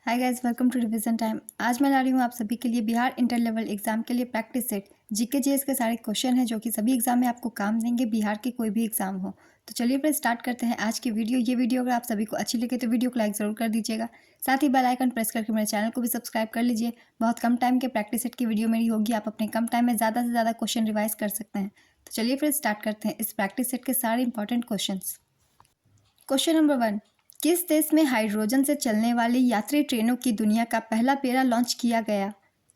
Hi guys, welcome to revision time. आज मैं ला रही हूँ आप सभी के लिए बिहार इंटर लेवल एग्जाम के लिए प्रैक्टिस सेट जीके जीएस के सारे क्वेश्चन हैं जो कि सभी एग्जाम में आपको काम देंगे, बिहार के कोई भी एग्जाम हो। तो चलिए फिर स्टार्ट करते हैं आज की वीडियो। ये वीडियो अगर आप सभी को अच्छी लगे तो वीडियो को लाइक ज़रूर कर दीजिएगा। साथ ही बेल आइकन प्रेस करके मेरे चैनल को भी सब्सक्राइब कर लीजिए। बहुत कम टाइम के प्रैक्टिस सेट की वीडियो मेरी होगी, आप अपने कम टाइम में ज़्यादा से ज़्यादा क्वेश्चन रिवाइज कर सकते हैं। तो चलिए फिर स्टार्ट करते हैं इस प्रैक्टिस सेट के सारे इंपॉर्टेंट क्वेश्चन। क्वेश्चन नंबर 1, किस देश में हाइड्रोजन से चलने वाली यात्री ट्रेनों की दुनिया का पहला पैरा लॉन्च किया गया?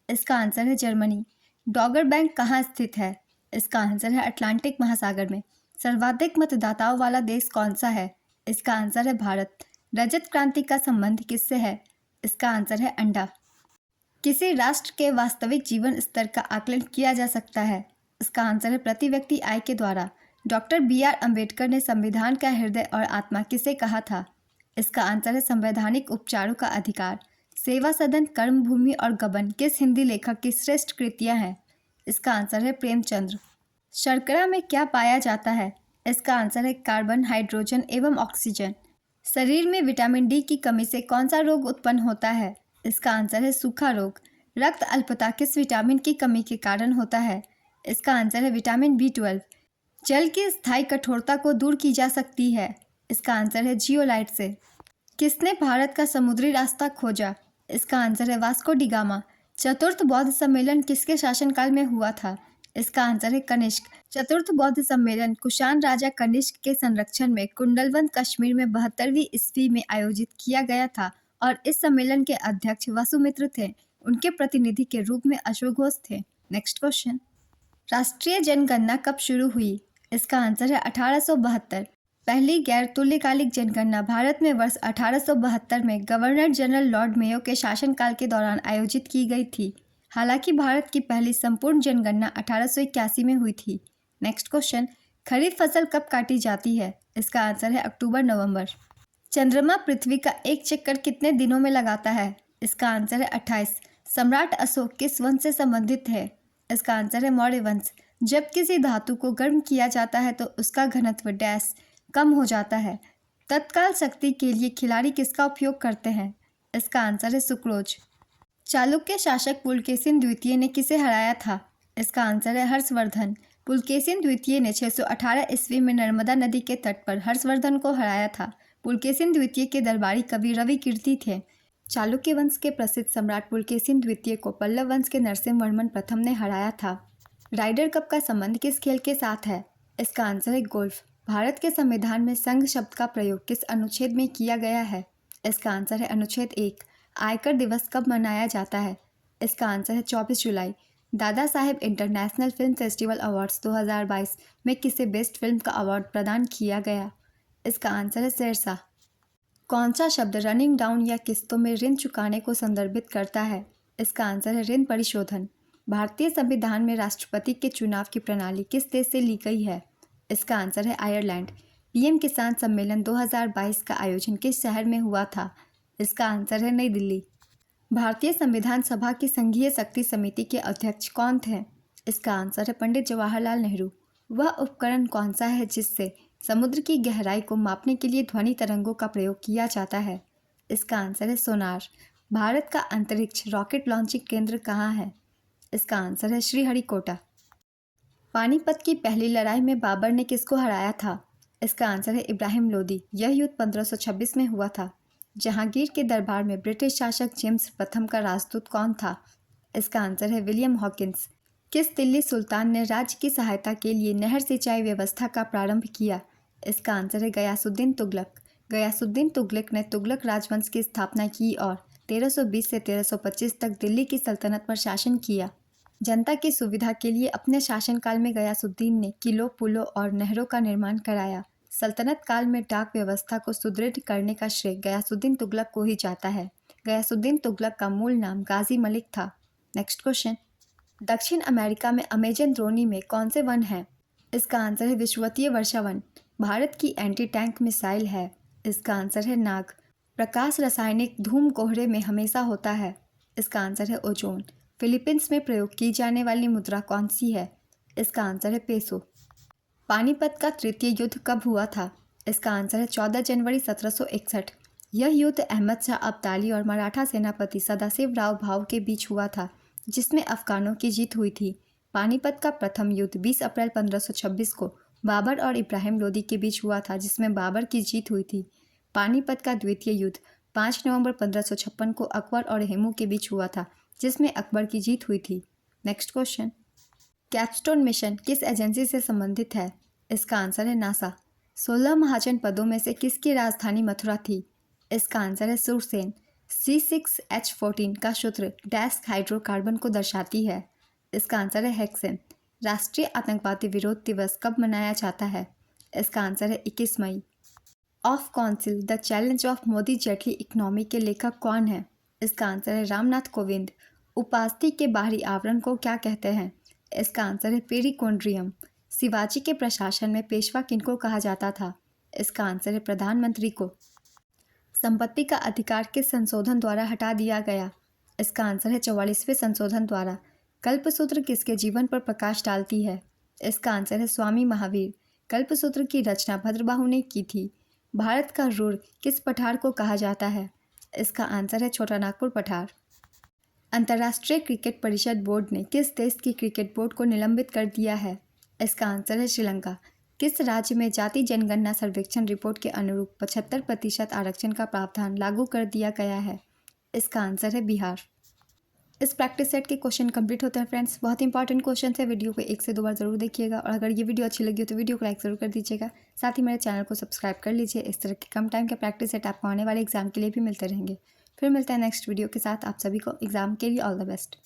इसका आंसर है जर्मनी। डॉगर बैंक कहाँ स्थित है? इसका आंसर है अटलांटिक महासागर में। सर्वाधिक मतदाताओं वाला देश कौन सा है? इसका आंसर है भारत। रजत क्रांति का संबंध किससे है? इसका आंसर है अंडा। किसी राष्ट्र के वास्तविक जीवन स्तर का आकलन किया जा सकता है? इसका आंसर है प्रति व्यक्ति आय के द्वारा। Doctor B R. अम्बेडकर ने संविधान का हृदय और आत्मा किसे कहा था? इसका आंसर है संवैधानिक उपचारों का अधिकार। सेवा सदन, कर्मभूमि और गबन किस हिंदी लेखक की श्रेष्ठ कृतियां हैं? इसका आंसर है प्रेमचंद्र। शर्करा में क्या पाया जाता है? इसका आंसर है कार्बन, हाइड्रोजन एवं ऑक्सीजन। शरीर में विटामिन डी की कमी से कौन सा रोग उत्पन्न होता है? इसका आंसर है सूखा रोग। रक्त अल्पता किस विटामिन की कमी के कारण होता है? इसका आंसर है विटामिन B12। जल की स्थायी कठोरता को दूर की जा सकती है? इसका आंसर है जियोलाइट से। किसने भारत का समुद्री रास्ता खोजा? इसका आंसर है वास्को डी गामा। चतुर्थ बौद्ध सम्मेलन किसके शासनकाल में हुआ था? इसका आंसर है कनिष्क। चतुर्थ बौद्ध सम्मेलन कुषाण राजा कनिष्क के संरक्षण में कुंडलवंत कश्मीर में 72वीं ईस्वी में आयोजित किया गया था और इस सम्मेलन के अध्यक्ष वसुमित्र थे। उनके प्रतिनिधि के रूप में अश्वघोष थे। नेक्स्ट क्वेश्चन, राष्ट्रीय जनगणना कब शुरू हुई? इसका आंसर है 1872। पहली गैर तुल्यकालिक जनगणना भारत में वर्ष 1872 में गवर्नर जनरल लॉर्ड मेयो के शासनकाल के दौरान आयोजित की गई थी। हालांकि भारत की पहली संपूर्ण जनगणना 1881 में हुई थी। नेक्स्ट क्वेश्चन, खरीफ फसल कब काटी जाती है? इसका आंसर है अक्टूबर-नवंबर। चंद्रमा पृथ्वी का एक चक्कर कितने दिनों में लगाता है? इसका आंसर है 28। सम्राट अशोक किस वंश से संबंधित है? इसका आंसर है मौर्य वंश। जब किसी धातु को गर्म किया जाता है तो उसका घनत्व डैश कम हो जाता है। तत्काल शक्ति के लिए खिलाड़ी किसका उपयोग करते हैं? इसका आंसर है सुक्रोज। चालुक्य शासक पुलकेशिन द्वितीय ने किसे हराया था? इसका आंसर है हर्षवर्धन। पुलकेशिन द्वितीय ने 618 ईस्वी में नर्मदा नदी के तट पर हर्षवर्धन को हराया था। पुलकेशिन द्वितीय के दरबारी कवि रवि कीर्ति थे। चालुक्य वंश के प्रसिद्ध सम्राट पुलकेशिन द्वितीय को पल्लव वंश के नरसिंहवर्मन प्रथम ने हराया था। राइडर कप का संबंध किस खेल के साथ है? इसका आंसर है गोल्फ। भारत के संविधान में संघ शब्द का प्रयोग किस अनुच्छेद में किया गया है? इसका आंसर है अनुच्छेद 1। आयकर दिवस कब मनाया जाता है? इसका आंसर है 24 जुलाई। Dada Saheb international film festival awards 2022 में किसे बेस्ट फिल्म का अवार्ड प्रदान किया गया? इसका आंसर है शेरशाह। कौन सा शब्द रनिंग डाउन या किस्तों में ऋण चुकाने को संदर्भित करता है? इसका आंसर है ऋण परिशोधन। भारतीय संविधान में राष्ट्रपति के चुनाव की प्रणाली किस देश से ली गई है? इसका आंसर है आयरलैंड। पीएम किसान सम्मेलन 2022 का आयोजन किस शहर में हुआ था? इसका आंसर है नई दिल्ली। भारतीय संविधान सभा की संघीय शक्ति समिति के अध्यक्ष कौन थे? इसका आंसर है पंडित जवाहरलाल नेहरू। वह उपकरण कौन सा है जिससे समुद्र की गहराई को मापने के लिए ध्वनि तरंगों का प्रयोग किया जाता है? इसका आंसर है सोनार। भारत का अंतरिक्ष रॉकेट लॉन्चिंग केंद्र कहाँ है? इसका आंसर है श्रीहरिकोटा। पानीपत की पहली लड़ाई में बाबर ने किसको हराया था? इसका आंसर है इब्राहिम लोदी। यह युद्ध 1526 में हुआ था। जहांगीर के दरबार में ब्रिटिश शासक जेम्स प्रथम का राजदूत कौन था? इसका आंसर है विलियम हॉकिंस। किस दिल्ली सुल्तान ने राज्य की सहायता के लिए नहर सिंचाई व्यवस्था का प्रारंभ किया? इसका आंसर है गयासुद्दीन तुगलक। गयासुद्दीन तुगलक ने तुगलक राजवंश की स्थापना की और 1320 से 1325 तक दिल्ली की सल्तनत पर शासन किया। जनता की सुविधा के लिए अपने शासनकाल में गयासुद्दीन ने किलों, पुलों और नहरों का निर्माण कराया। सल्तनत काल में डाक व्यवस्था को सुदृढ़ करने का श्रेय गयासुद्दीन तुगलक को ही जाता है। गयासुद्दीन तुगलक का मूल नाम गाजी मलिक था। नेक्स्ट क्वेश्चन, दक्षिण अमेरिका में अमेजन द्रोणी में कौन से वन हैं? इसका आंसर है विषुवतीय वर्षा वन। भारत की एंटी टैंक मिसाइल है। इसका आंसर है नाग। प्रकाश रासायनिक धूम कोहरे में हमेशा होता है। इसका आंसर है ओजोन। फिलीपींस में प्रयोग की जाने वाली मुद्रा कौन सी है? इसका आंसर है पेसो। पानीपत का तृतीय युद्ध कब हुआ था? इसका आंसर है 14 जनवरी 1761। यह युद्ध अहमद शाह अब्दाली और मराठा सेनापति सदाशिवराव भाऊ के बीच हुआ था, जिसमें अफगानों की जीत हुई थी। पानीपत का प्रथम युद्ध 20 अप्रैल 1526 को बाबर और इब्राहिम लोदी के बीच हुआ था, जिसमें बाबर की जीत हुई थी। पानीपत का द्वितीय युद्ध 5 नवंबर 1556 को अकबर और हेमू के बीच हुआ था, जिसमें अकबर की जीत हुई थी। नेक्स्ट क्वेश्चन, कैपस्टोन मिशन किस एजेंसी से संबंधित है? इसका आंसर है नासा। 16 महाजन पदों में से किसकी राजधानी मथुरा थी? इसका आंसर है सुरसेन। C6H14 का सूत्र डैश हाइड्रोकार्बन को दर्शाती है? इसका आंसर है हेक्सेन। राष्ट्रीय आतंकवादी विरोध दिवस कब मनाया जाता है? इसका आंसर है 21 मई। Of counsel the challenge of Modi Jaitley economy के लेखक कौन है? इसका आंसर है रामनाथ कोविंद। उपास्थि के बाहरी आवरण को क्या कहते हैं? इसका आंसर है पेरिकोन्ड्रियम। शिवाजी के प्रशासन में पेशवा किनको कहा जाता था? इसका आंसर है प्रधानमंत्री को। संपत्ति का अधिकार किस संशोधन द्वारा हटा दिया गया? इसका आंसर है 44वें संशोधन द्वारा। कल्पसूत्र किसके जीवन पर प्रकाश डालती है? इसका आंसर है स्वामी महावीर। कल्पसूत्र की रचना भद्रबाहु ने की थी। भारत का रुर किस पठार को कहा जाता है? इसका आंसर है छोटा नागपुर पठार। अंतर्राष्ट्रीय क्रिकेट परिषद बोर्ड ने किस देश की क्रिकेट बोर्ड को निलंबित कर दिया है? इसका आंसर है श्रीलंका। किस राज्य में जाति जनगणना सर्वेक्षण रिपोर्ट के अनुरूप 75% आरक्षण का प्रावधान लागू कर दिया गया है? इसका आंसर है बिहार। इस प्रैक्टिस सेट के क्वेश्चन कंप्लीट होते हैं फ्रेंड्स। बहुत इंपॉर्टेंट क्वेश्चन है, वीडियो को 1 से 2 बार जरूर देखिएगा और अगर ये वीडियो अच्छी लगी हो तो वीडियो को लाइक जरूर कर दीजिएगा। साथ ही मेरे चैनल को सब्सक्राइब कर लीजिए। इस तरह के कम टाइम के प्रैक्टिस सेट आपको आने वाले एग्जाम के लिए भी मिलते रहेंगे। फिर मिलते हैं नेक्स्ट वीडियो के साथ। आप सभी को एग्जाम के लिए ऑल द बेस्ट।